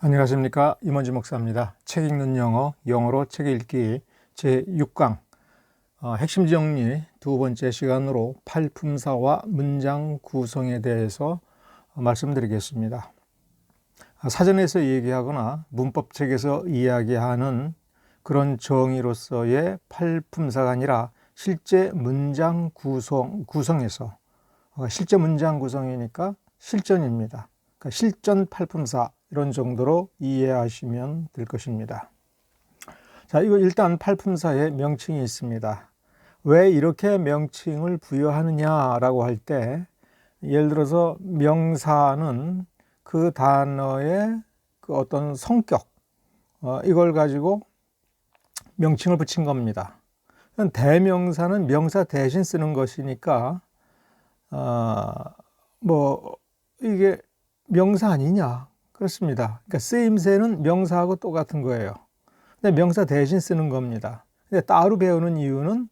안녕하십니까, 임원지 목사입니다. 책 읽는 영어, 영어로 책 읽기 제6강 핵심 정리 두 번째 시간으로 팔품사와 문장 구성에 대해서 말씀드리겠습니다. 사전에서 얘기하거나 문법책에서 이야기하는 그런 정의로서의 팔품사가 아니라 실제 문장 구성에서 실제 문장 구성이니까 실전입니다. 그러니까 실전 팔품사 이런 정도로 이해하시면 될 것입니다. 자, 이거 일단 팔품사의 명칭이 있습니다. 왜 이렇게 명칭을 부여하느냐라고 할 때, 예를 들어서 명사는 그 단어의 그 어떤 성격, 이걸 가지고 명칭을 붙인 겁니다. 대명사는 명사 대신 쓰는 것이니까, 이게 명사 아니냐? 그렇습니다. 그러니까 쓰임새는 명사하고 똑같은 거예요. 근데 명사 대신 쓰는 겁니다. 근데 따로 배우는 이유는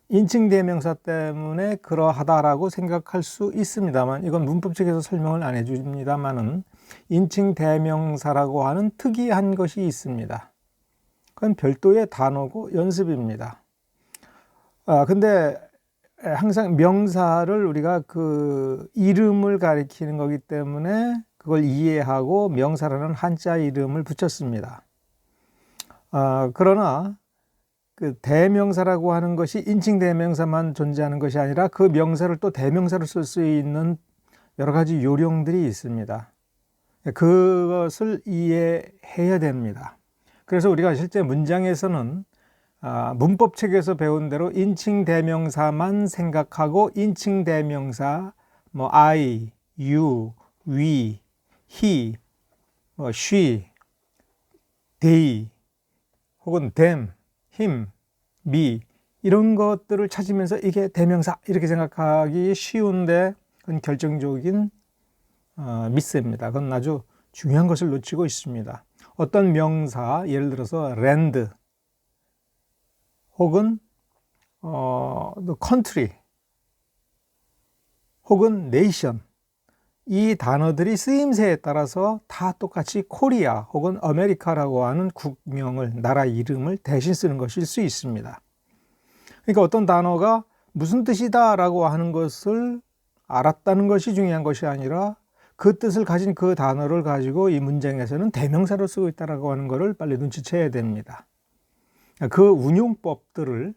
인칭 대명사 때문에 그러하다라고 생각할 수 있습니다만, 이건 문법책에서 설명을 안 해줍니다만은 인칭 대명사라고 하는 특이한 것이 있습니다. 그건 별도의 단어고 연습입니다. 근데 항상 명사를 우리가 그 이름을 가리키는 거기 때문에 그걸 이해하고 명사라는 한자 이름을 붙였습니다. 그러나 그 대명사라고 하는 것이 인칭 대명사만 존재하는 것이 아니라 그 명사를 또 대명사로 쓸 수 있는 여러 가지 요령들이 있습니다. 그것을 이해해야 됩니다. 그래서 우리가 실제 문장에서는 문법책에서 배운 대로 인칭 대명사만 생각하고 인칭 대명사 I, you, we, he, she, they 혹은 them, him, me 이런 것들을 찾으면서 이게 대명사 이렇게 생각하기 쉬운데 그건 결정적인 미스입니다. 그건 아주 중요한 것을 놓치고 있습니다. 어떤 명사, 예를 들어서 land 혹은 country 혹은 nation 이 단어들이 쓰임새에 따라서 다 똑같이 코리아 혹은 아메리카라고 하는 국명을, 나라 이름을 대신 쓰는 것일 수 있습니다. 그러니까 어떤 단어가 무슨 뜻이다 라고 하는 것을 알았다는 것이 중요한 것이 아니라 그 뜻을 가진 그 단어를 가지고 이 문장에서는 대명사로 쓰고 있다라고 하는 것을 빨리 눈치채야 됩니다. 그 운용법들을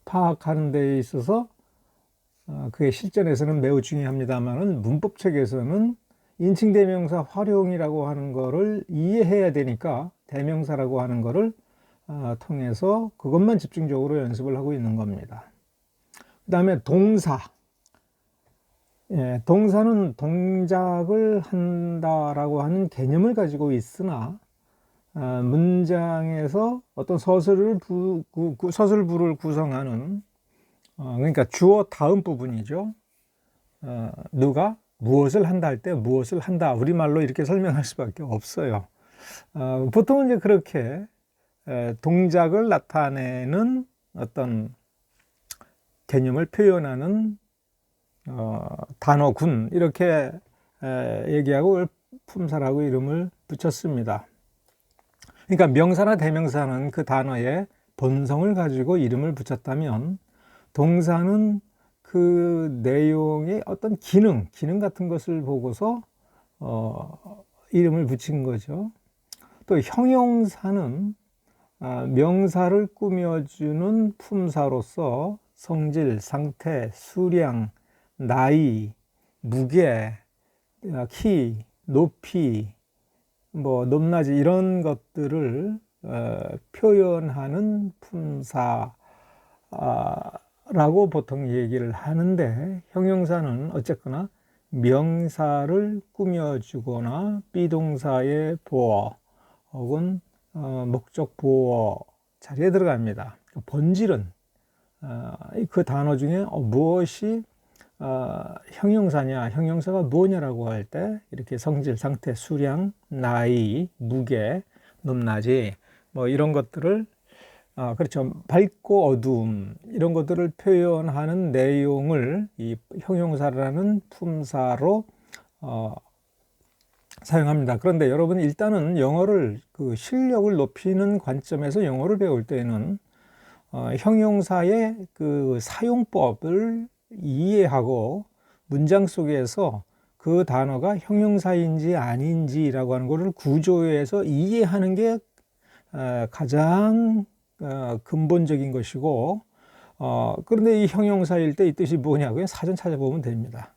파악하는 데 있어서 그게 실전에서는 매우 중요합니다만 문법책에서는 인칭 대명사 활용이라고 하는 거를 이해해야 되니까 대명사라고 하는 거를 통해서 그것만 집중적으로 연습을 하고 있는 겁니다. 그 다음에 동사. 동사는 동작을 한다라고 하는 개념을 가지고 있으나 문장에서 어떤 서술부를 구성하는 그러니까 주어 다음 부분이죠. 누가 무엇을 한다 할 때 무엇을 한다 우리말로 이렇게 설명할 수밖에 없어요. 보통은 이제 그렇게 동작을 나타내는 어떤 개념을 표현하는 단어군 이렇게 얘기하고 품사라고 이름을 붙였습니다. 그러니까 명사나 대명사는 그 단어의 본성을 가지고 이름을 붙였다면 동사는 그 내용의 어떤 기능 같은 것을 보고서 이름을 붙인 거죠. 또 형용사는 명사를 꾸며주는 품사로서 성질, 상태, 수량, 나이, 무게, 키, 높이, 높낮이 이런 것들을 표현하는 품사 라고 보통 얘기를 하는데 형용사는 어쨌거나 명사를 꾸며주거나 비동사의 보어 혹은 목적 보어 자리에 들어갑니다. 본질은 그 단어 중에 무엇이 형용사냐, 형용사가 뭐냐라고 할 때 이렇게 성질, 상태, 수량, 나이, 무게, 높낮이 이런 것들을 그렇죠. 밝고 어두움 이런 것들을 표현하는 내용을 이 형용사라는 품사로 사용합니다. 그런데 여러분 일단은 영어를 그 실력을 높이는 관점에서 영어를 배울 때는 형용사의 그 사용법을 이해하고 문장 속에서 그 단어가 형용사인지 아닌지라고 하는 것을 구조에서 이해하는 게 가장 근본적인 것이고, 그런데 이 형용사일 때 이 뜻이 뭐냐고요? 사전 찾아보면 됩니다.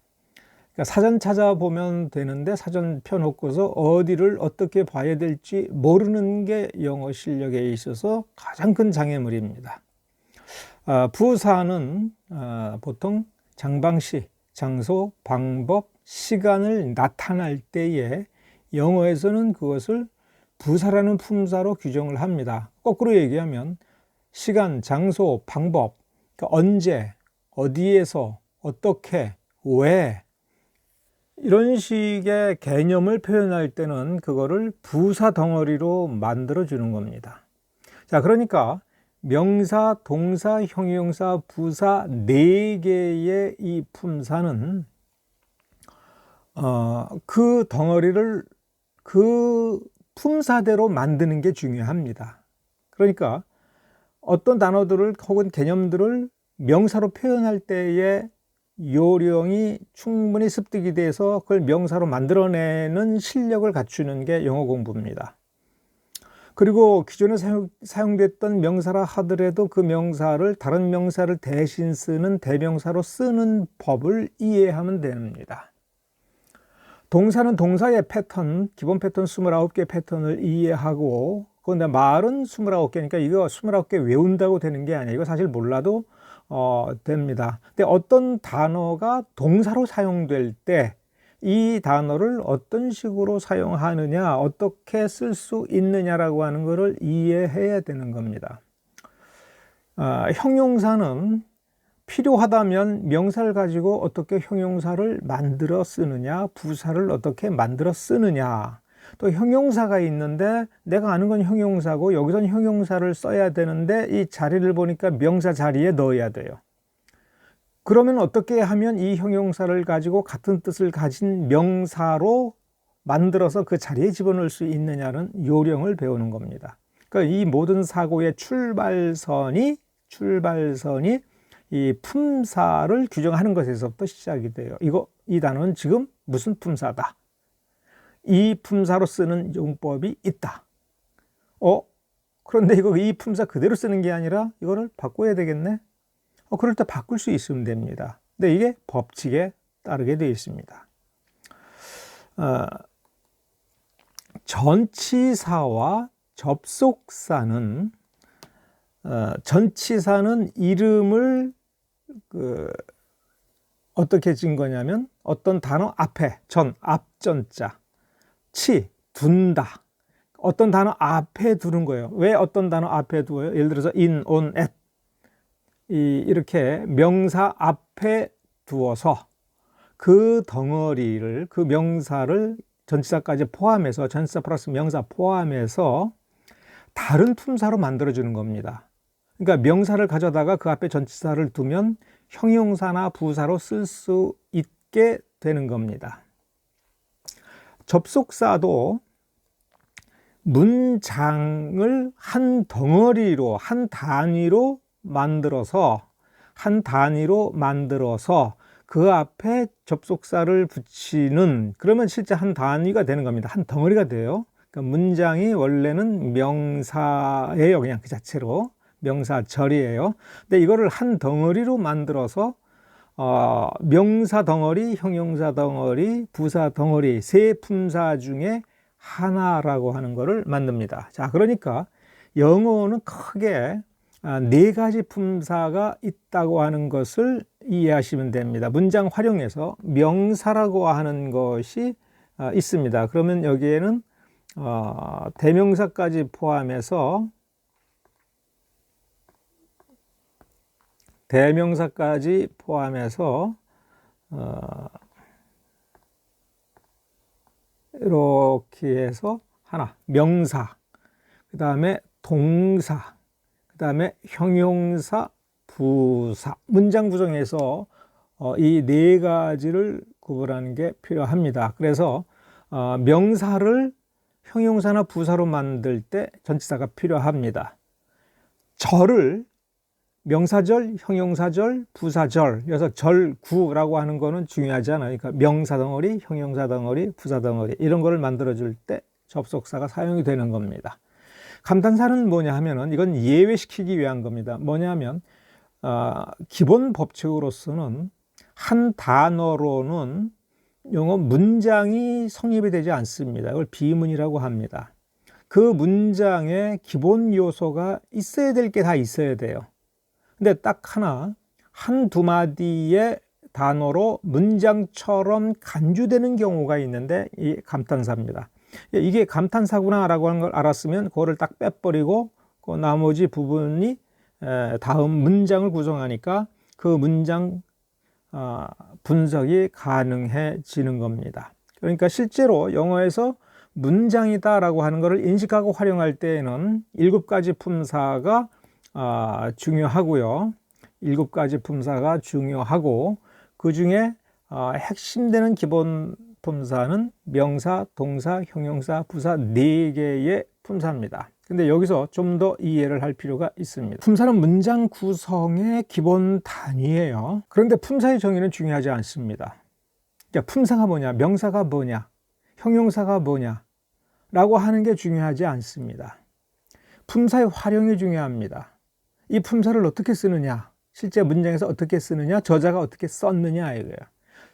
그러니까 사전 찾아보면 되는데 사전 펴놓고서 어디를 어떻게 봐야 될지 모르는 게 영어 실력에 있어서 가장 큰 장애물입니다. 부사는 보통 장방시, 장소, 방법, 시간을 나타날 때에 영어에서는 그것을 부사라는 품사로 규정을 합니다. 거꾸로 얘기하면 시간, 장소, 방법, 그러니까 언제, 어디에서, 어떻게, 왜 이런 식의 개념을 표현할 때는 그거를 부사 덩어리로 만들어 주는 겁니다. 자, 그러니까 명사, 동사, 형용사, 부사 4개의 이 품사는 그 덩어리를 그 품사대로 만드는 게 중요합니다. 그러니까 어떤 단어들을 혹은 개념들을 명사로 표현할 때에 요령이 충분히 습득이 돼서 그걸 명사로 만들어내는 실력을 갖추는 게 영어 공부입니다. 그리고 기존에 사용됐던 명사라 하더라도 그 명사를 다른 명사를 대신 쓰는 대명사로 쓰는 법을 이해하면 됩니다. 동사는 동사의 패턴, 기본 패턴 29개 패턴을 이해하고, 그런데 말은 29개니까 이거 29개 외운다고 되는 게 아니에요. 이거 사실 몰라도 됩니다. 근데 어떤 단어가 동사로 사용될 때 이 단어를 어떤 식으로 사용하느냐, 어떻게 쓸 수 있느냐라고 하는 것을 이해해야 되는 겁니다. 형용사는 필요하다면 명사를 가지고 어떻게 형용사를 만들어 쓰느냐, 부사를 어떻게 만들어 쓰느냐, 또 형용사가 있는데 내가 아는 건 형용사고 여기선 형용사를 써야 되는데 이 자리를 보니까 명사 자리에 넣어야 돼요. 그러면 어떻게 하면 이 형용사를 가지고 같은 뜻을 가진 명사로 만들어서 그 자리에 집어넣을 수 있느냐는 요령을 배우는 겁니다. 그러니까 이 모든 사고의 출발선이 이 품사를 규정하는 것에서부터 시작이 돼요. 이 단어는 지금 무슨 품사다. 이 품사로 쓰는 용법이 있다. 그런데 이 품사 그대로 쓰는 게 아니라 이거를 바꿔야 되겠네. 그럴 때 바꿀 수 있으면 됩니다. 근데 이게 법칙에 따르게 되어 있습니다. 전치사와 접속사는 전치사는 이름을 어떻게 진 거냐면 어떤 단어 앞에 앞전자, 둔다. 어떤 단어 앞에 두는 거예요. 왜 어떤 단어 앞에 두어요? 예를 들어서 in, on, at 이렇게 명사 앞에 두어서 그 덩어리를, 그 명사를 전치사까지 포함해서, 전치사 플러스 명사 포함해서 다른 품사로 만들어주는 겁니다. 그러니까 명사를 가져다가 그 앞에 전치사를 두면 형용사나 부사로 쓸 수 있게 되는 겁니다. 접속사도 문장을 한 덩어리로, 한 단위로 만들어서 그 앞에 접속사를 붙이는, 그러면 실제 한 단위가 되는 겁니다. 한 덩어리가 돼요. 그러니까 문장이 원래는 명사예요. 그냥 그 자체로 명사절이에요. 근데 이거를 한 덩어리로 만들어서 명사 덩어리, 형용사 덩어리, 부사 덩어리 세 품사 중에 하나라고 하는 것을 만듭니다. 자, 그러니까 영어는 크게 4가지 품사가 있다고 하는 것을 이해하시면 됩니다. 문장 활용에서 명사라고 하는 것이 있습니다. 그러면 여기에는 대명사까지 포함해서 이렇게 해서 하나, 명사, 그 다음에 동사, 그 다음에 형용사, 부사, 문장 구성에서 이 4가지를 구분하는 게 필요합니다. 그래서 명사를 형용사나 부사로 만들 때 전치사가 필요합니다. 절을 명사절, 형용사절, 부사절, 그래서 절구라고 하는 거는 중요하지 않아요. 그러니까 명사 덩어리, 형용사 덩어리, 부사 덩어리 이런 거를 만들어줄 때 접속사가 사용이 되는 겁니다. 감탄사는 뭐냐 하면은 이건 예외시키기 위한 겁니다. 뭐냐 하면 기본 법칙으로서는 한 단어로는 영어 문장이 성립이 되지 않습니다. 이걸 비문이라고 합니다. 그 문장에 기본 요소가 있어야 될 게 다 있어야 돼요. 근데 딱 하나, 한두 마디의 단어로 문장처럼 간주되는 경우가 있는데 이 감탄사입니다. 이게 감탄사구나라고 하는 걸 알았으면 그거를 딱 빼버리고 그 나머지 부분이 다음 문장을 구성하니까 그 문장 분석이 가능해지는 겁니다. 그러니까 실제로 영어에서 문장이다라고 하는 것을 인식하고 활용할 때에는 7가지 품사가 중요하고요. 7가지 품사가 중요하고 그 중에 핵심되는 기본 품사는 명사, 동사, 형용사, 부사 4개의 품사입니다. 근데 여기서 좀 더 이해를 할 필요가 있습니다. 품사는 문장 구성의 기본 단위예요. 그런데 품사의 정의는 중요하지 않습니다. 그러니까 품사가 뭐냐, 명사가 뭐냐, 형용사가 뭐냐 라고 하는 게 중요하지 않습니다. 품사의 활용이 중요합니다. 이 품사를 어떻게 쓰느냐, 실제 문장에서 어떻게 쓰느냐, 저자가 어떻게 썼느냐 이거예요.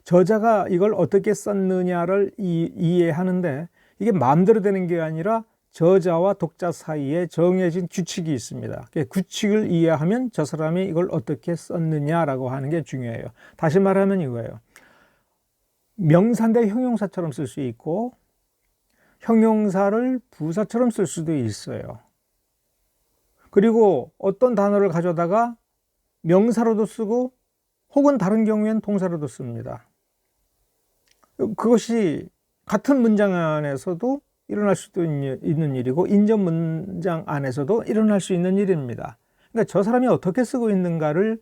저자가 이걸 어떻게 썼느냐를 이해하는데 이게 마음대로 되는 게 아니라 저자와 독자 사이에 정해진 규칙이 있습니다. 그 규칙을 이해하면 저 사람이 이걸 어떻게 썼느냐라고 하는 게 중요해요. 다시 말하면 이거예요. 명사인데 형용사처럼 쓸 수 있고 형용사를 부사처럼 쓸 수도 있어요. 그리고 어떤 단어를 가져다가 명사로도 쓰고 혹은 다른 경우엔 동사로도 씁니다. 그것이 같은 문장 안에서도 일어날 수도 있는 일이고 인접 문장 안에서도 일어날 수 있는 일입니다. 그러니까 저 사람이 어떻게 쓰고 있는가를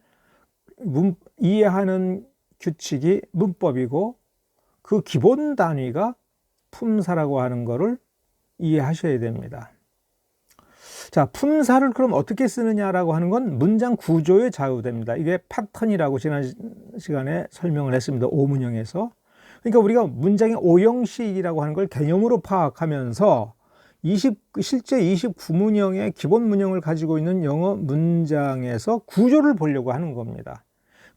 이해하는 규칙이 문법이고 그 기본 단위가 품사라고 하는 것을 이해하셔야 됩니다. 자, 품사를 그럼 어떻게 쓰느냐라고 하는 건 문장 구조에 좌우됩니다. 이게 패턴이라고 지난 시간에 설명을 했습니다. 오문형에서. 그러니까 우리가 문장의 오형식이라고 하는 걸 개념으로 파악하면서 실제 29문형의 기본 문형을 가지고 있는 영어 문장에서 구조를 보려고 하는 겁니다.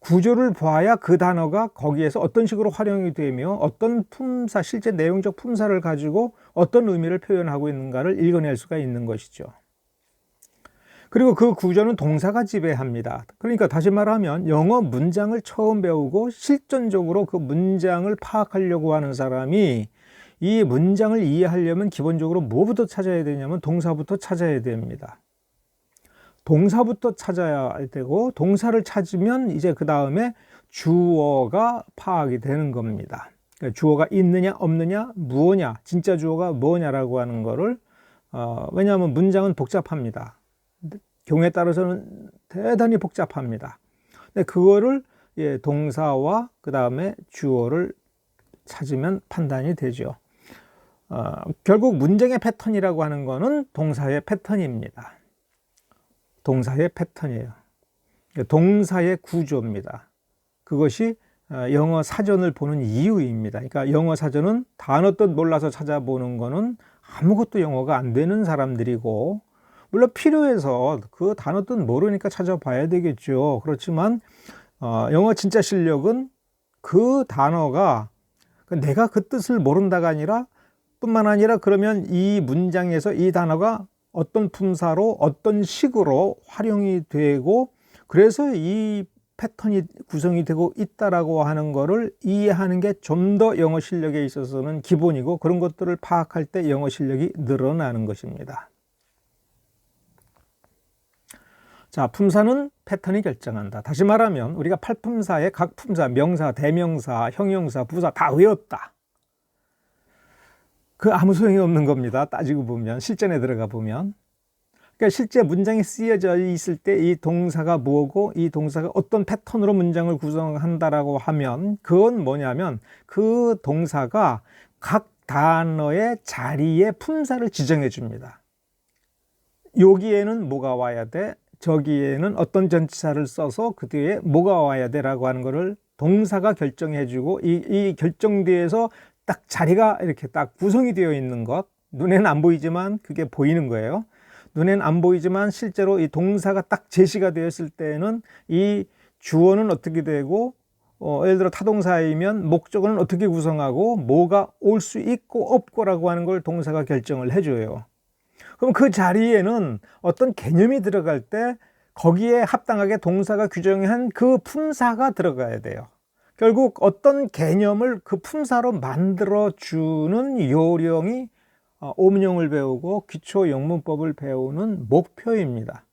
구조를 봐야 그 단어가 거기에서 어떤 식으로 활용이 되며 어떤 품사, 실제 내용적 품사를 가지고 어떤 의미를 표현하고 있는가를 읽어낼 수가 있는 것이죠. 그리고 그 구조는 동사가 지배합니다. 그러니까 다시 말하면 영어 문장을 처음 배우고 실전적으로 그 문장을 파악하려고 하는 사람이 이 문장을 이해하려면 기본적으로 뭐부터 찾아야 되냐면 동사부터 찾아야 됩니다. 동사부터 찾아야 되고 동사를 찾으면 이제 그 다음에 주어가 파악이 되는 겁니다. 그러니까 주어가 있느냐 없느냐 무엇냐 진짜 주어가 뭐냐라고 하는 거를 왜냐하면 문장은 복잡합니다. 경우에 따라서는 대단히 복잡합니다. 근데 그거를 동사와 그 다음에 주어를 찾으면 판단이 되죠. 결국 문장의 패턴이라고 하는 거는 동사의 패턴입니다. 동사의 패턴이에요. 동사의 구조입니다. 그것이 영어 사전을 보는 이유입니다. 그러니까 영어 사전은 단어 뜻 몰라서 찾아보는 거는 아무것도 영어가 안 되는 사람들이고 물론 필요해서 그 단어 뜻 모르니까 찾아봐야 되겠죠. 그렇지만 영어 진짜 실력은 그 단어가 내가 그 뜻을 모른다가 아니라 뿐만 아니라 그러면 이 문장에서 이 단어가 어떤 품사로 어떤 식으로 활용이 되고 그래서 이 패턴이 구성이 되고 있다라고 하는 거를 이해하는 게 좀 더 영어 실력에 있어서는 기본이고 그런 것들을 파악할 때 영어 실력이 늘어나는 것입니다. 자, 품사는 패턴이 결정한다. 다시 말하면 우리가 8품사의 각 품사, 명사, 대명사, 형용사, 부사 다 외웠다. 그 아무 소용이 없는 겁니다. 따지고 보면, 실전에 들어가 보면. 그러니까 실제 문장이 쓰여져 있을 때 이 동사가 뭐고 이 동사가 어떤 패턴으로 문장을 구성한다라고 하면 그건 뭐냐면 그 동사가 각 단어의 자리에 품사를 지정해 줍니다. 여기에는 뭐가 와야 돼? 저기에는 어떤 전치사를 써서 그 뒤에 뭐가 와야 돼? 라고 하는 거를 동사가 결정해 주고 이 결정대에서 딱 자리가 이렇게 딱 구성이 되어 있는 것, 눈에는 안 보이지만 그게 보이는 거예요. 눈에는 안 보이지만 실제로 이 동사가 딱 제시가 되었을 때는 이 주어는 어떻게 되고 예를 들어 타동사이면 목적어는 어떻게 구성하고 뭐가 올 수 있고 없고라고 하는 걸 동사가 결정을 해줘요. 그럼 그 자리에는 어떤 개념이 들어갈 때 거기에 합당하게 동사가 규정한 그 품사가 들어가야 돼요. 결국 어떤 개념을 그 품사로 만들어주는 요령이 오문형을 배우고 기초 영문법을 배우는 목표입니다.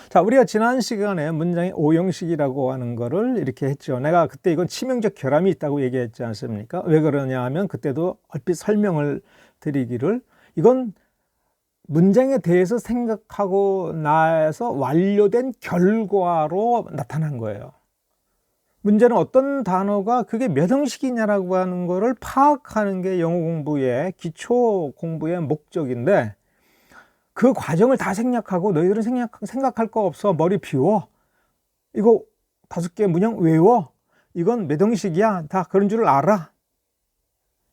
자, 우리가 지난 시간에 문장의 오형식이라고 하는 거를 이렇게 했죠. 내가 그때 이건 치명적 결함이 있다고 얘기했지 않습니까? 왜 그러냐 하면 그때도 얼핏 설명을 드리기를 이건 문장에 대해서 생각하고 나서 완료된 결과로 나타난 거예요. 문제는 어떤 단어가 그게 몇 형식이냐라고 하는 거를 파악하는 게 영어 공부의 기초 공부의 목적인데 그 과정을 다 생략하고 너희들은 생각할 거 없어. 머리 비워. 이거 5개 문형 외워. 이건 몇 형식이야. 다 그런 줄 알아.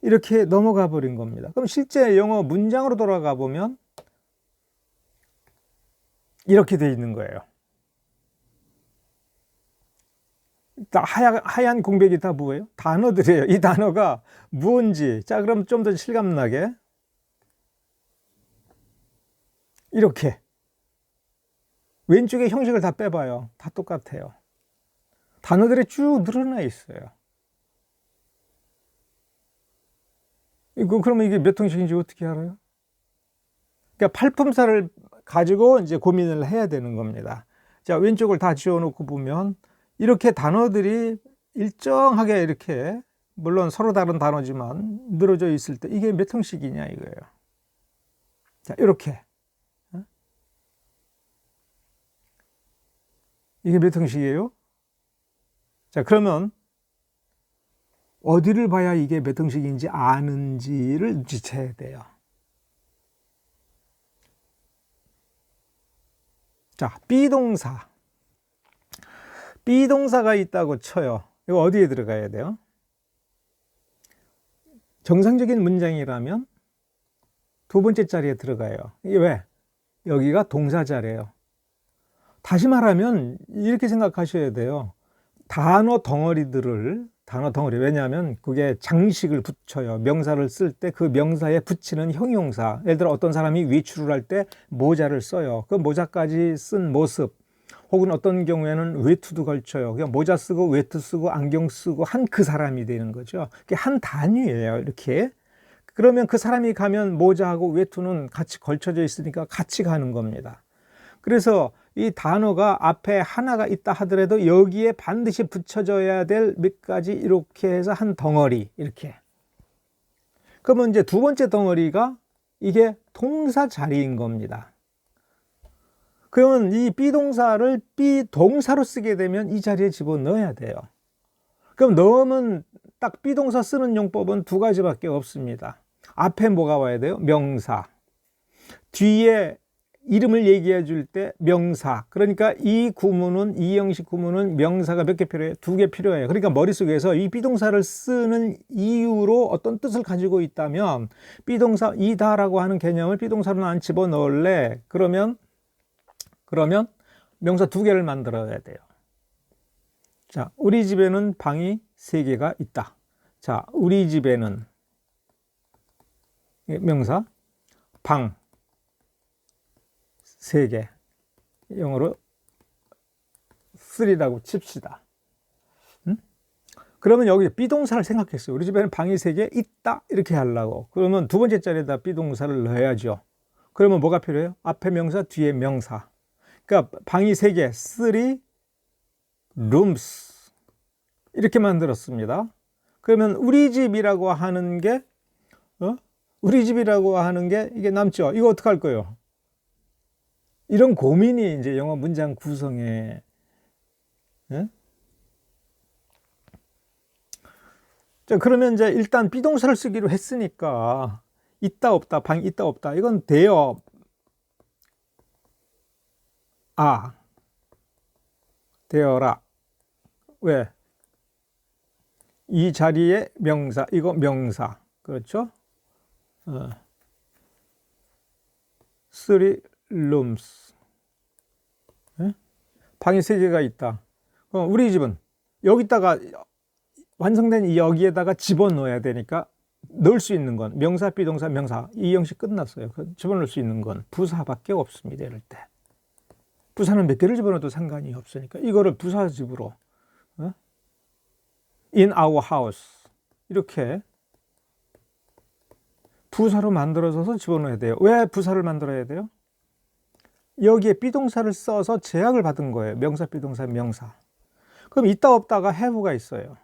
이렇게 넘어가 버린 겁니다. 그럼 실제 영어 문장으로 돌아가 보면 이렇게 돼 있는 거예요. 하얀 공백이 다 뭐예요? 단어들이에요. 이 단어가 무언지. 자, 그럼 좀 더 실감나게. 이렇게. 왼쪽에 형식을 다 빼봐요. 다 똑같아요. 단어들이 쭉 늘어나 있어요. 그러면 이게 몇 형식인지 어떻게 알아요? 그러니까 팔품사를 가지고 이제 고민을 해야 되는 겁니다. 자, 왼쪽을 다 지워놓고 보면 이렇게 단어들이 일정하게 이렇게 물론 서로 다른 단어지만 늘어져 있을 때 이게 몇 형식이냐 이거예요. 자, 이렇게. 이게 몇 형식이에요? 자, 그러면 어디를 봐야 이게 몇 형식인지 아는지를 눈치채야 돼요. 자, 비동사. 비동사가 있다고 쳐요. 이거 어디에 들어가야 돼요? 정상적인 문장이라면 두 번째 자리에 들어가요. 이게 왜? 여기가 동사 자리예요. 다시 말하면 이렇게 생각하셔야 돼요. 단어 덩어리, 왜냐하면 그게 장식을 붙여요. 명사를 쓸 때 그 명사에 붙이는 형용사. 예를 들어 어떤 사람이 외출을 할 때 모자를 써요. 그 모자까지 쓴 모습. 혹은 어떤 경우에는 외투도 걸쳐요. 그냥 모자 쓰고 외투 쓰고 안경 쓰고 한 그 사람이 되는 거죠. 그게 한 단위예요. 이렇게. 그러면 그 사람이 가면 모자하고 외투는 같이 걸쳐져 있으니까 같이 가는 겁니다. 그래서 이 단어가 앞에 하나가 있다 하더라도 여기에 반드시 붙여져야 될 몇 가지 이렇게 해서 한 덩어리 이렇게. 그러면 이제 두 번째 덩어리가 이게 동사 자리인 겁니다. 그러면 이 비동사를 비동사로 쓰게 되면 이 자리에 집어넣어야 돼요. 그럼 넣으면 딱 비동사 쓰는 용법은 두 가지밖에 없습니다. 앞에 뭐가 와야 돼요? 명사. 뒤에 이름을 얘기해 줄 때 명사. 그러니까 이 구문은, 이 형식 구문은 명사가 몇 개 필요해요? 2개 필요해요. 그러니까 머릿속에서 이 비동사를 쓰는 이유로 어떤 뜻을 가지고 있다면 비동사이다라고 하는 개념을 비동사로는 안 집어넣을래? 그러면 명사 2개를 만들어야 돼요. 자, 우리 집에는 방이 3개가 있다. 자, 우리 집에는 명사, 방 3개. 영어로 3라고 칩시다. 그러면 여기 비동사를 생각했어요. 우리 집에는 방이 3개 있다. 이렇게 하려고. 그러면 두 번째 자리에다 비동사를 넣어야죠. 그러면 뭐가 필요해요? 앞에 명사, 뒤에 명사. 그러니까 방이 3개, 3 rooms. 이렇게 만들었습니다. 그러면 우리 집이라고 하는 게, 이게 남죠? 이거 어떡할 거예요? 이런 고민이 이제 영어 문장 구성에, 자, 그러면 이제 일단 비동사를 쓰기로 했으니까 있다 없다, 방 있다 없다. 이건 되어 되어라. 왜? 이 자리에 명사, 이거 명사. 그렇죠? Three rooms. 예? 방이 3개가 있다. 우리 집은 여기다가 완성된 이 여기에다가 집어넣어야 되니까 넣을 수 있는 건 명사, 비동사, 명사 이 형식 끝났어요. 집어넣을 수 있는 건 부사밖에 없습니다. 이럴 때 부사는 몇 개를 집어넣어도 상관이 없으니까 이거를 부사집으로 in our house 이렇게 부사로 만들어서 집어넣어야 돼요. 왜 부사를 만들어야 돼요? 여기에 비동사를 써서 제약을 받은 거예요. 명사, 비동사, 명사. 그럼 있다 없다가 have가 있어요.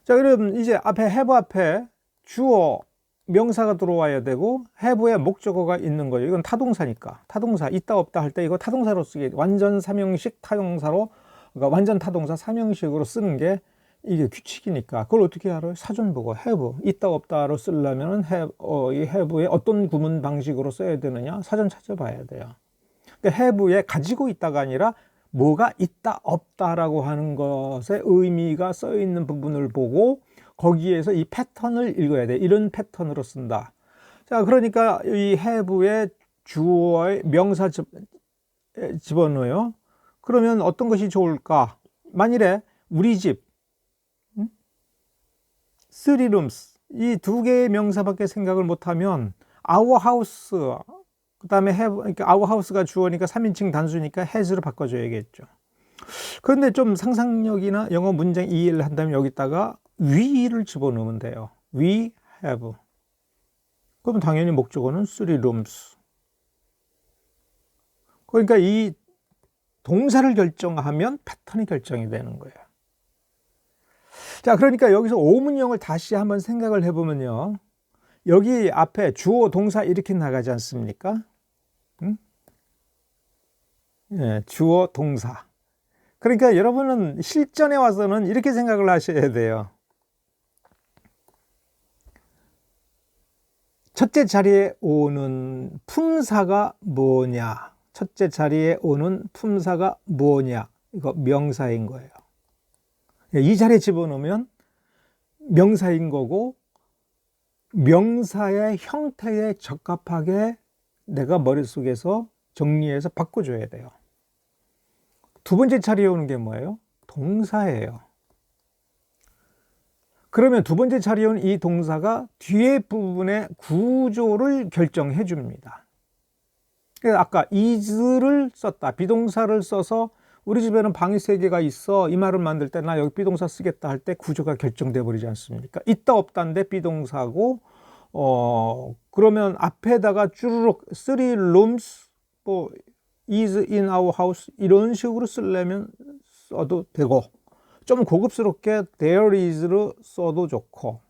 자, 그럼 이제 앞에 have 앞에 주어 명사가 들어와야 되고 have에 목적어가 있는 거예요. 이건 타동사니까. 타동사 있다 없다 할 때 이거 타동사로 쓰게 완전 삼형식 타동사로 그러니까 완전 타동사 삼형식으로 쓰는 게 이게 규칙이니까. 그걸 어떻게 알아요? 사전 보고 have 있다 없다로 쓰려면 이 have에 어떤 구문 방식으로 써야 되느냐 사전 찾아봐야 돼요. 그러니까 have에 가지고 있다가 아니라 뭐가 있다 없다라고 하는 것의 의미가 써 있는 부분을 보고 거기에서 이 패턴을 읽어야 돼. 이런 패턴으로 쓴다. 자, 그러니까 이 have에 주어의 명사 집어넣어요. 그러면 어떤 것이 좋을까? 만일에 우리 집 three rooms 이 2개의 명사밖에 생각을 못하면 our house 그 다음에 have, 그러니까 our house가 주어니까 3인칭 단수니까 has로 바꿔줘야겠죠. 그런데 좀 상상력이나 영어 문장 이해를 한다면 여기다가 we를 집어넣으면 돼요. We have. 그럼 당연히 목적어는 three rooms. 그러니까 이 동사를 결정하면 패턴이 결정이 되는 거예요. 자, 그러니까 여기서 오문형을 다시 한번 생각을 해보면요. 여기 앞에 주어, 동사 이렇게 나가지 않습니까? 응? 예, 주어, 동사. 그러니까 여러분은 실전에 와서는 이렇게 생각을 하셔야 돼요. 첫째 자리에 오는 품사가 뭐냐? 첫째 자리에 오는 품사가 뭐냐? 이거 명사인 거예요. 이 자리에 집어넣으면 명사인 거고 명사의 형태에 적합하게 내가 머릿속에서 정리해서 바꿔줘야 돼요. 두 번째 자리에 오는 게 뭐예요? 동사예요. 그러면 두 번째 자리에 온 이 동사가 뒤에 부분의 구조를 결정해 줍니다. 그래서 아까 is를 썼다. 비동사를 써서 우리 집에는 방이 3개가 있어. 이 말을 만들 때 나 여기 비동사 쓰겠다 할 때 구조가 결정돼 버리지 않습니까? 있다 없다인데 비동사고 그러면 앞에다가 쭈르륵 three rooms 뭐 is in our house 이런 식으로 쓰려면 써도 되고 좀 고급스럽게 there is로 써도 좋고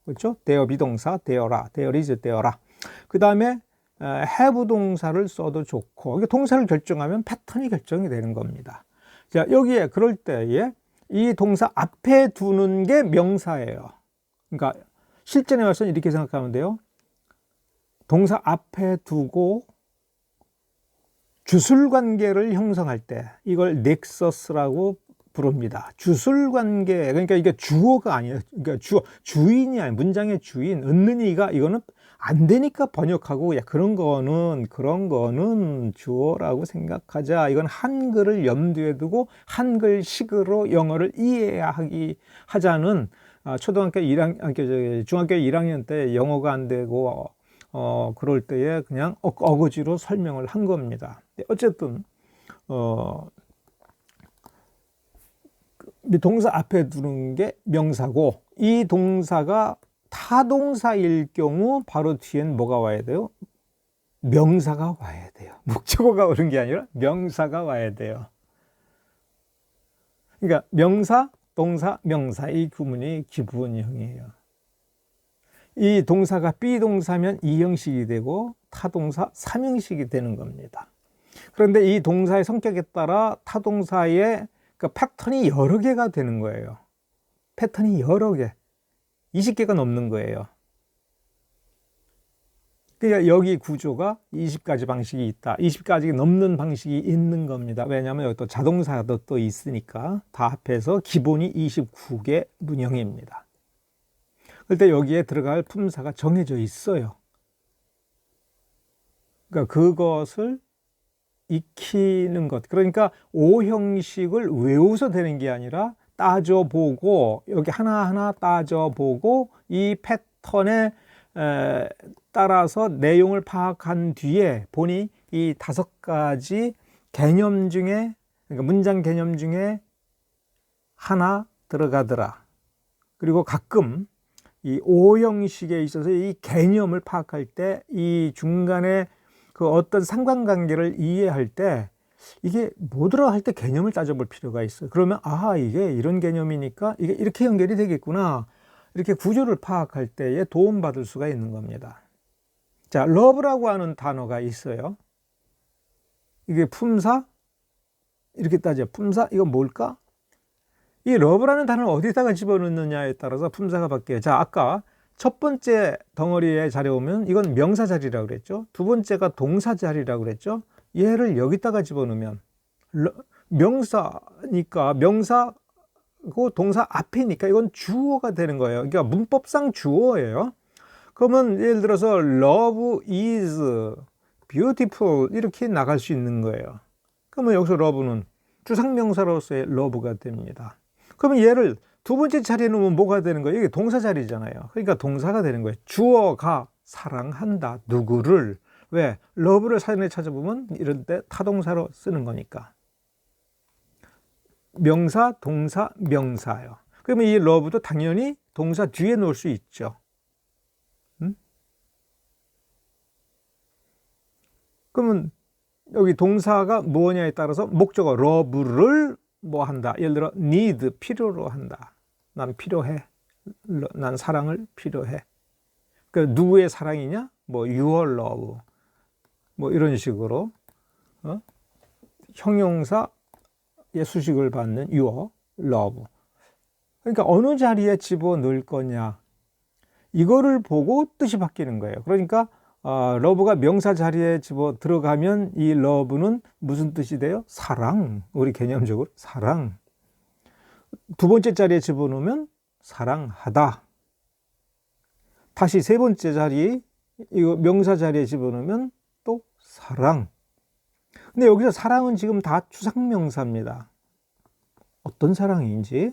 그렇죠? there 비동사 there라 there is there라 그 다음에 have 동사를 써도 좋고 이게 동사를 결정하면 패턴이 결정이 되는 겁니다. 자, 여기에 그럴 때에 이 동사 앞에 두는 게 명사예요. 그러니까 실전에 와서는 이렇게 생각하면 돼요. 동사 앞에 두고 주술관계를 형성할 때 이걸 넥서스라고 부릅니다. 주술관계 그러니까 이게 주어가 아니에요. 그러니까 주인이 아니에요. 문장의 주인 얻는 이가 이거는 안 되니까 번역하고 야 그런 거는 주어라고 생각하자. 이건 한글을 염두에 두고 한글식으로 영어를 이해하자는 초등학교 1학년, 중학교 1학년 때 영어가 안 되고 그럴 때에 그냥 어거지로 설명을 한 겁니다. 어쨌든 동사 앞에 두는 게 명사고 이 동사가 타동사일 경우 바로 뒤엔 뭐가 와야 돼요? 명사가 와야 돼요. 목적어가 오는 게 아니라 명사가 와야 돼요. 그러니까 명사, 동사, 명사 이 구문이 기본형이에요. 이 동사가 비동사면 2형식이 되고 타동사 3형식이 되는 겁니다. 그런데 이 동사의 성격에 따라 타동사의 그 패턴이 여러 개가 되는 거예요. 패턴이 여러 개, 20개가 넘는 거예요. 그러니까 여기 구조가 20가지 방식이 있다. 20가지 넘는 방식이 있는 겁니다. 왜냐하면 여기 또 자동사도 또 있으니까 다 합해서 기본이 29개 문형입니다. 그때 여기에 들어갈 품사가 정해져 있어요. 그러니까 그것을 익히는 것. 그러니까 오형식을 외워서 되는 게 아니라 따져보고 여기 하나하나 따져보고 이 패턴에 따라서 내용을 파악한 뒤에 보니 이 5가지 개념 중에, 그러니까 문장 개념 중에 하나 들어가더라. 그리고 가끔 이 오형식에 있어서 이 개념을 파악할 때 이 중간에 그 어떤 상관관계를 이해할 때 이게 뭐더라 할 때 개념을 따져볼 필요가 있어요. 그러면 아하, 이게 이런 개념이니까 이게 이렇게 연결이 되겠구나. 이렇게 구조를 파악할 때에 도움받을 수가 있는 겁니다. 자, love라고 하는 단어가 있어요. 이게 품사? 이렇게 따져. 품사? 이건 뭘까? 이 love라는 단어를 어디다가 집어넣느냐에 따라서 품사가 바뀌어요. 자, 아까 첫 번째 덩어리의 자리에 오면 이건 명사 자리라고 그랬죠. 두 번째가 동사 자리라고 그랬죠. 얘를 여기다가 집어넣으면 명사니까 명사고 동사 앞이니까 이건 주어가 되는 거예요. 그러니까 문법상 주어예요. 그러면 예를 들어서 love is beautiful 이렇게 나갈 수 있는 거예요. 그러면 여기서 love는 주상명사로서의 love가 됩니다. 그러면 얘를 두 번째 자리에 놓으면 뭐가 되는 거예요? 이게 동사 자리잖아요. 그러니까 동사가 되는 거예요. 주어가 사랑한다. 누구를. 왜? love를 사전에 찾아보면 이런 때 타동사로 쓰는 거니까. 명사, 동사, 명사예요. 그러면 이 love도 당연히 동사 뒤에 놓을 수 있죠. 그러면 여기 동사가 뭐냐에 따라서 목적어 love를 뭐 한다. 예를 들어 need, 필요로 한다. 난 필요해. 난 사랑을 필요해. 그 누구의 사랑이냐? 뭐 your love. 뭐 이런 식으로 형용사의 수식을 받는 your love. 그러니까 어느 자리에 집어넣을 거냐. 이거를 보고 뜻이 바뀌는 거예요. 그러니까 love가 명사 자리에 집어 들어가면 이 love는 무슨 뜻이 돼요? 사랑. 우리 개념적으로 사랑. 두 번째 자리에 집어넣으면 사랑하다. 다시 세 번째 자리, 이거 명사 자리에 집어넣으면 또 사랑. 근데 여기서 사랑은 지금 다 추상명사입니다. 어떤 사랑인지,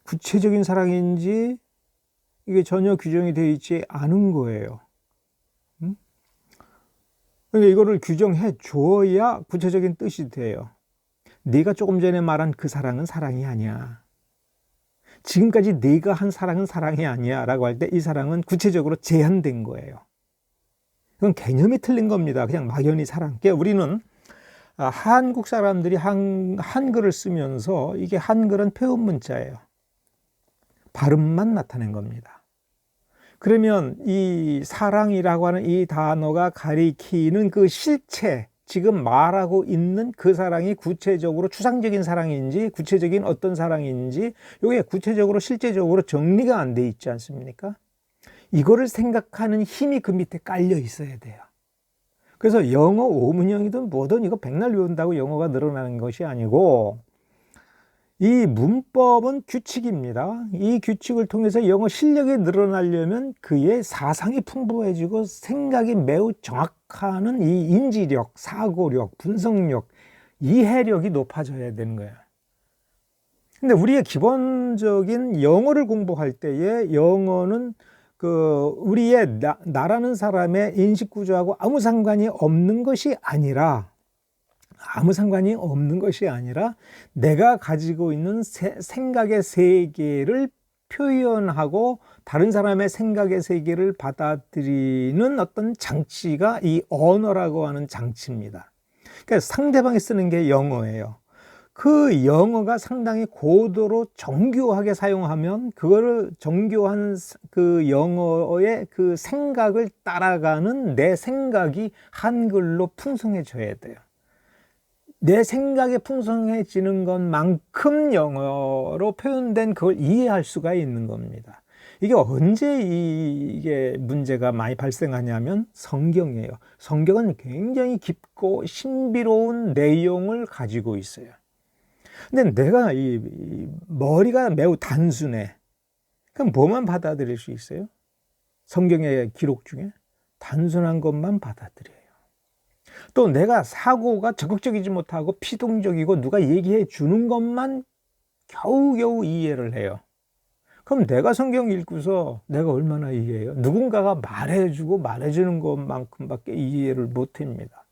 구체적인 사랑인지 이게 전혀 규정이 되어 있지 않은 거예요. 그러니까 이거를 규정해 줘야 구체적인 뜻이 돼요. 네가 조금 전에 말한 그 사랑은 사랑이 아니야. 지금까지 네가 한 사랑은 사랑이 아니야 라고 할 때 이 사랑은 구체적으로 제한된 거예요. 그건 개념이 틀린 겁니다. 그냥 막연히 사랑. 그러니까 우리는 한국 사람들이 한글을 쓰면서 이게 한글은 폐음 문자예요. 발음만 나타낸 겁니다. 그러면 이 사랑이라고 하는 이 단어가 가리키는 그 실체, 지금 말하고 있는 그 사랑이 구체적으로 추상적인 사랑인지 구체적인 어떤 사랑인지 이게 구체적으로 실제적으로 정리가 안 돼 있지 않습니까? 이거를 생각하는 힘이 그 밑에 깔려 있어야 돼요. 그래서 영어 오문형이든 뭐든 이거 백날 외운다고 영어가 늘어나는 것이 아니고 이 문법은 규칙입니다. 이 규칙을 통해서 영어 실력이 늘어나려면 그의 사상이 풍부해지고 생각이 매우 정확한 이 인지력, 사고력, 분석력, 이해력이 높아져야 되는 거예요. 근데 우리의 기본적인 영어를 공부할 때에 영어는 우리의 나라는 사람의 인식 구조하고 아무 상관이 없는 것이 아니라 내가 가지고 있는 생각의 세계를 표현하고 다른 사람의 생각의 세계를 받아들이는 어떤 장치가 이 언어라고 하는 장치입니다. 그러니까 상대방이 쓰는 게 영어예요. 그 영어가 상당히 고도로 정교하게 사용하면 그거를 정교한 그 영어의 그 생각을 따라가는 내 생각이 한글로 풍성해져야 돼요. 내 생각이 풍성해지는 것만큼 영어로 표현된 그걸 이해할 수가 있는 겁니다. 이게 언제 이게 문제가 많이 발생하냐면 성경이에요. 성경은 굉장히 깊고 신비로운 내용을 가지고 있어요. 근데 내가 이 머리가 매우 단순해. 그럼 뭐만 받아들일 수 있어요? 성경의 기록 중에 단순한 것만 받아들여요. 또 내가 사고가 적극적이지 못하고 피동적이고 누가 얘기해 주는 것만 겨우겨우 이해를 해요. 그럼 내가 성경 읽고서 내가 얼마나 이해해요? 누군가가 말해주고 말해주는 것만큼밖에 이해를 못합니다.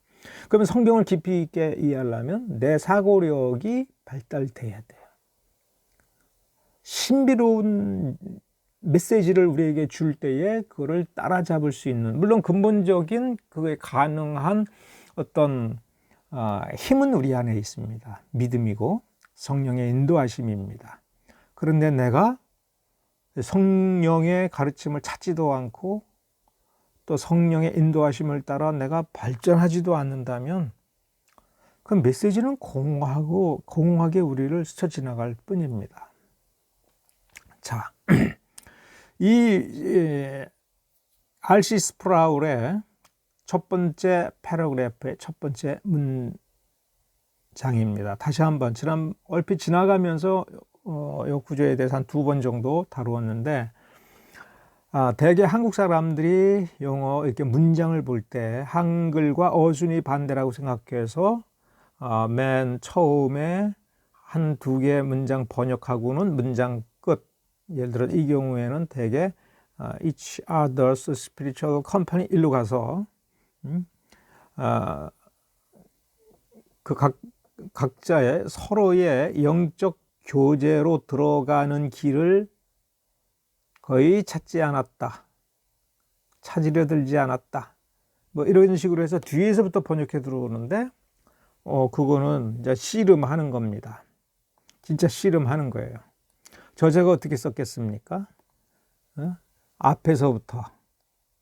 그러면 성경을 깊이 있게 이해하려면 내 사고력이 발달돼야 돼요. 신비로운 메시지를 우리에게 줄 때에 그거를 따라잡을 수 있는, 물론 근본적인 그게 가능한 어떤 힘은 우리 안에 있습니다. 믿음이고 성령의 인도하심입니다. 그런데 내가 성령의 가르침을 찾지도 않고 또 성령의 인도하심을 따라 내가 발전하지도 않는다면 그 메시지는 공허하게 우리를 스쳐 지나갈 뿐입니다. 자, 이 R.C. 스프라울의 첫 번째 패러그래프의 첫 번째 문장입니다. 다시 한번 얼핏 지나가면서 이 구조에 대해서 한 2번 정도 다루었는데, 대개 한국 사람들이 영어 이렇게 문장을 볼 때 한글과 어순이 반대라고 생각해서 맨 처음에 한 2개 문장 번역하고는 문장 끝. 예를 들어 이 경우에는 대개 each other's spiritual company 일로 가서 그 각자의 서로의 영적 교제로 들어가는 길을 거의 찾지 않았다, 찾으려 들지 않았다, 뭐 이런 식으로 해서 뒤에서부터 번역해 들어오는데 그거는 이제 씨름하는 겁니다. 진짜 씨름하는 거예요. 저자가 어떻게 썼겠습니까? 앞에서부터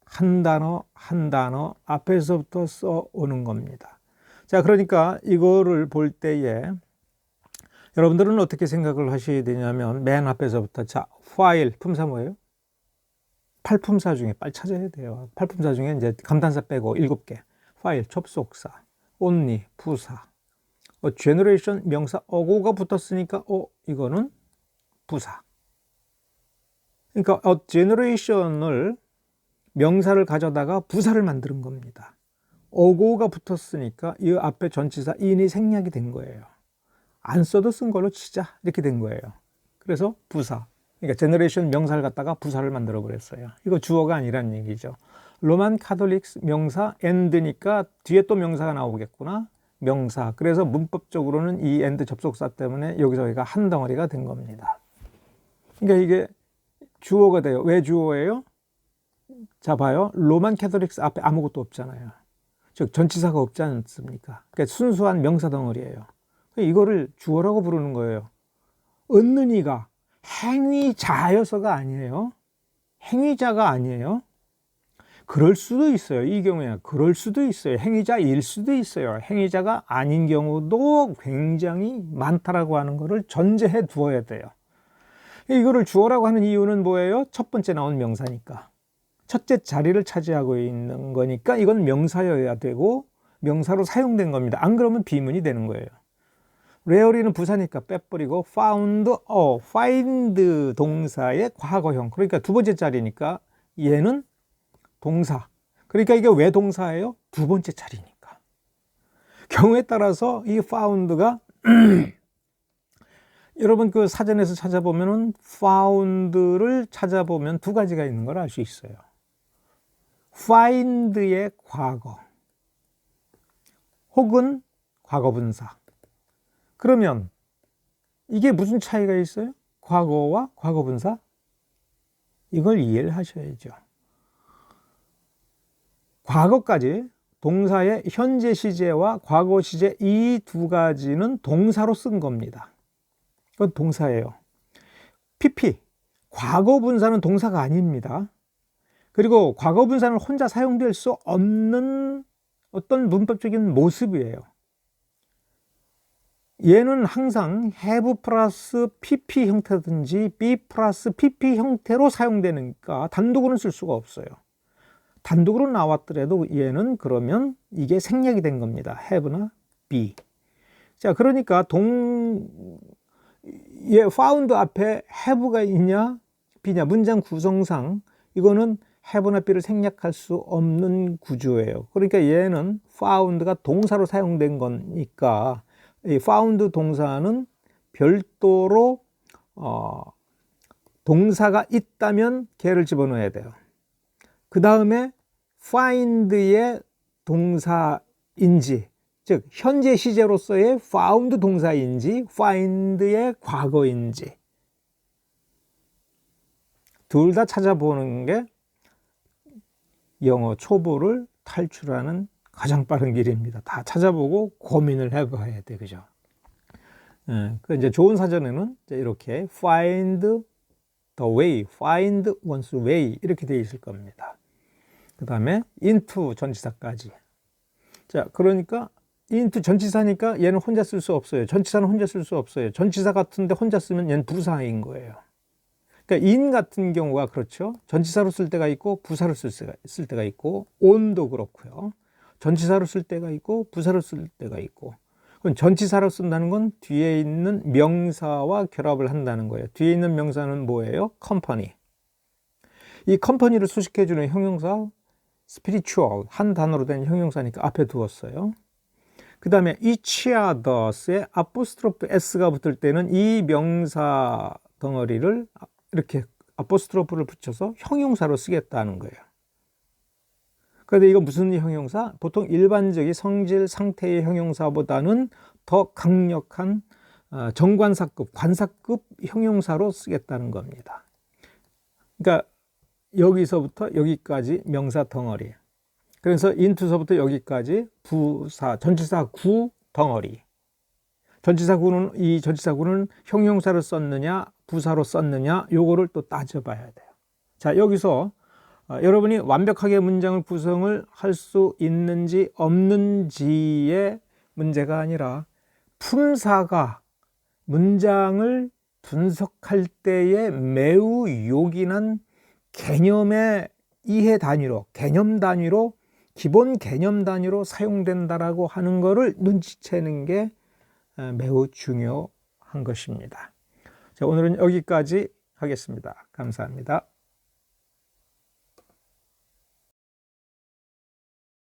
한 단어 한 단어 앞에서부터 써오는 겁니다. 자, 그러니까 이거를 볼 때에 여러분들은 어떻게 생각을 하셔야 되냐면, 맨 앞에서부터, 자, 파일, 품사 뭐예요? 8품사 중에 빨리 찾아야 돼요. 8품사 중에 이제 감탄사 빼고 7개. 파일, 접속사, only, 부사, generation, 명사, 어고가 붙었으니까 이거는 부사. 그러니까 generation을 명사를 가져다가 부사를 만드는 겁니다. 어고가 붙었으니까 이 앞에 전치사 in이 생략이 된 거예요. 안 써도 쓴 걸로 치자 이렇게 된 거예요. 그래서 부사, 그러니까 제너레이션 명사를 갖다가 부사를 만들어 버렸어요. 이거 주어가 아니란 얘기죠. 로만 카톨릭스 명사 and니까 뒤에 또 명사가 나오겠구나. 명사. 그래서 문법적으로는 이 and 접속사 때문에 여기서 여기가 한 덩어리가 된 겁니다. 그러니까 이게 주어가 돼요. 왜 주어예요? 자, 봐요. 로만 카톨릭스 앞에 아무것도 없잖아요. 즉 전치사가 없지 않습니까? 그러니까 순수한 명사 덩어리예요. 이거를 주어라고 부르는 거예요. 얻는 이가 행위자여서가 아니에요. 행위자가 아니에요. 그럴 수도 있어요. 이 경우에 그럴 수도 있어요. 행위자일 수도 있어요. 행위자가 아닌 경우도 굉장히 많다라고 하는 것을 전제해 두어야 돼요. 이거를 주어라고 하는 이유는 뭐예요? 첫 번째 나온 명사니까. 첫째 자리를 차지하고 있는 거니까 이건 명사여야 되고 명사로 사용된 겁니다. 안 그러면 비문이 되는 거예요. rarely는 부사니까 빼버리고 find 동사의 과거형. 그러니까 두 번째 자리니까 얘는 동사. 그러니까 이게 왜 동사예요? 두 번째 자리니까. 경우에 따라서 이 found가 여러분 그 사전에서 찾아보면은 found를 찾아보면 두 가지가 있는 걸 알 수 있어요. find의 과거 혹은 과거분사. 그러면 이게 무슨 차이가 있어요? 과거와 과거분사? 이걸 이해를 하셔야죠. 과거까지 동사의 현재 시제와 과거 시제 이 두 가지는 동사로 쓴 겁니다. 이건 동사예요. PP, 과거분사는 동사가 아닙니다. 그리고 과거분사는 혼자 사용될 수 없는 어떤 문법적인 모습이에요. 얘는 항상 have 플러스 pp 형태든지 be 플러스 pp 형태로 사용되니까 단독으로는 쓸 수가 없어요. 단독으로 나왔더라도 얘는 그러면 이게 생략이 된 겁니다. have나 be. 자, 그러니까 얘 found 앞에 have가 있냐 be냐 문장 구성상 이거는 have나 be를 생략할 수 없는 구조예요. 그러니까 얘는 found가 동사로 사용된 거니까 이 found 동사는 별도로 동사가 있다면 걔를 집어넣어야 돼요. 그 다음에 find의 동사인지, 즉 현재 시제로서의 found 동사인지 find의 과거인지 둘 다 찾아보는 게 영어 초보를 탈출하는 가장 빠른 길입니다. 다 찾아보고 고민을 해봐야 돼, 그죠? 그 이제 좋은 사전에는 이렇게 find the way, find one's way 이렇게 되어 있을 겁니다. 그 다음에 into 전치사까지. 자, 그러니까 into 전치사니까 얘는 혼자 쓸 수 없어요. 전치사는 혼자 쓸 수 없어요. 전치사 같은데 혼자 쓰면 얘는 부사인 거예요. 그러니까 in 같은 경우가 그렇죠. 전치사로 쓸 때가 있고 부사로 쓸 때가 있고 on도 그렇고요. 전치사로 쓸 때가 있고 부사로 쓸 때가 있고. 그럼 전치사로 쓴다는 건 뒤에 있는 명사와 결합을 한다는 거예요. 뒤에 있는 명사는 뭐예요? company. 이 company를 수식해주는 형용사 spiritual 한 단어로 된 형용사니까 앞에 두었어요. 그 다음에 each others에 아포스트로프 s가 붙을 때는 이 명사 덩어리를 이렇게 아포스트로프를 붙여서 형용사로 쓰겠다는 거예요. 그런데 이거 무슨 형용사? 보통 일반적인 성질 상태의 형용사보다는 더 강력한 정관사급, 관사급 형용사로 쓰겠다는 겁니다. 그러니까 여기서부터 여기까지 명사 덩어리. 그래서 into서부터 여기까지 부사, 전치사 구 덩어리. 전치사구는 이 전치사구는 형용사로 썼느냐 부사로 썼느냐 요거를 또 따져봐야 돼요. 자, 여기서 여러분이 완벽하게 문장을 구성을 할 수 있는지 없는지의 문제가 아니라 품사가 문장을 분석할 때에 매우 요긴한 개념의 이해 단위로, 개념 단위로, 기본 개념 단위로 사용된다라고 하는 것을 눈치채는 게 매우 중요한 것입니다. 자, 오늘은 여기까지 하겠습니다. 감사합니다.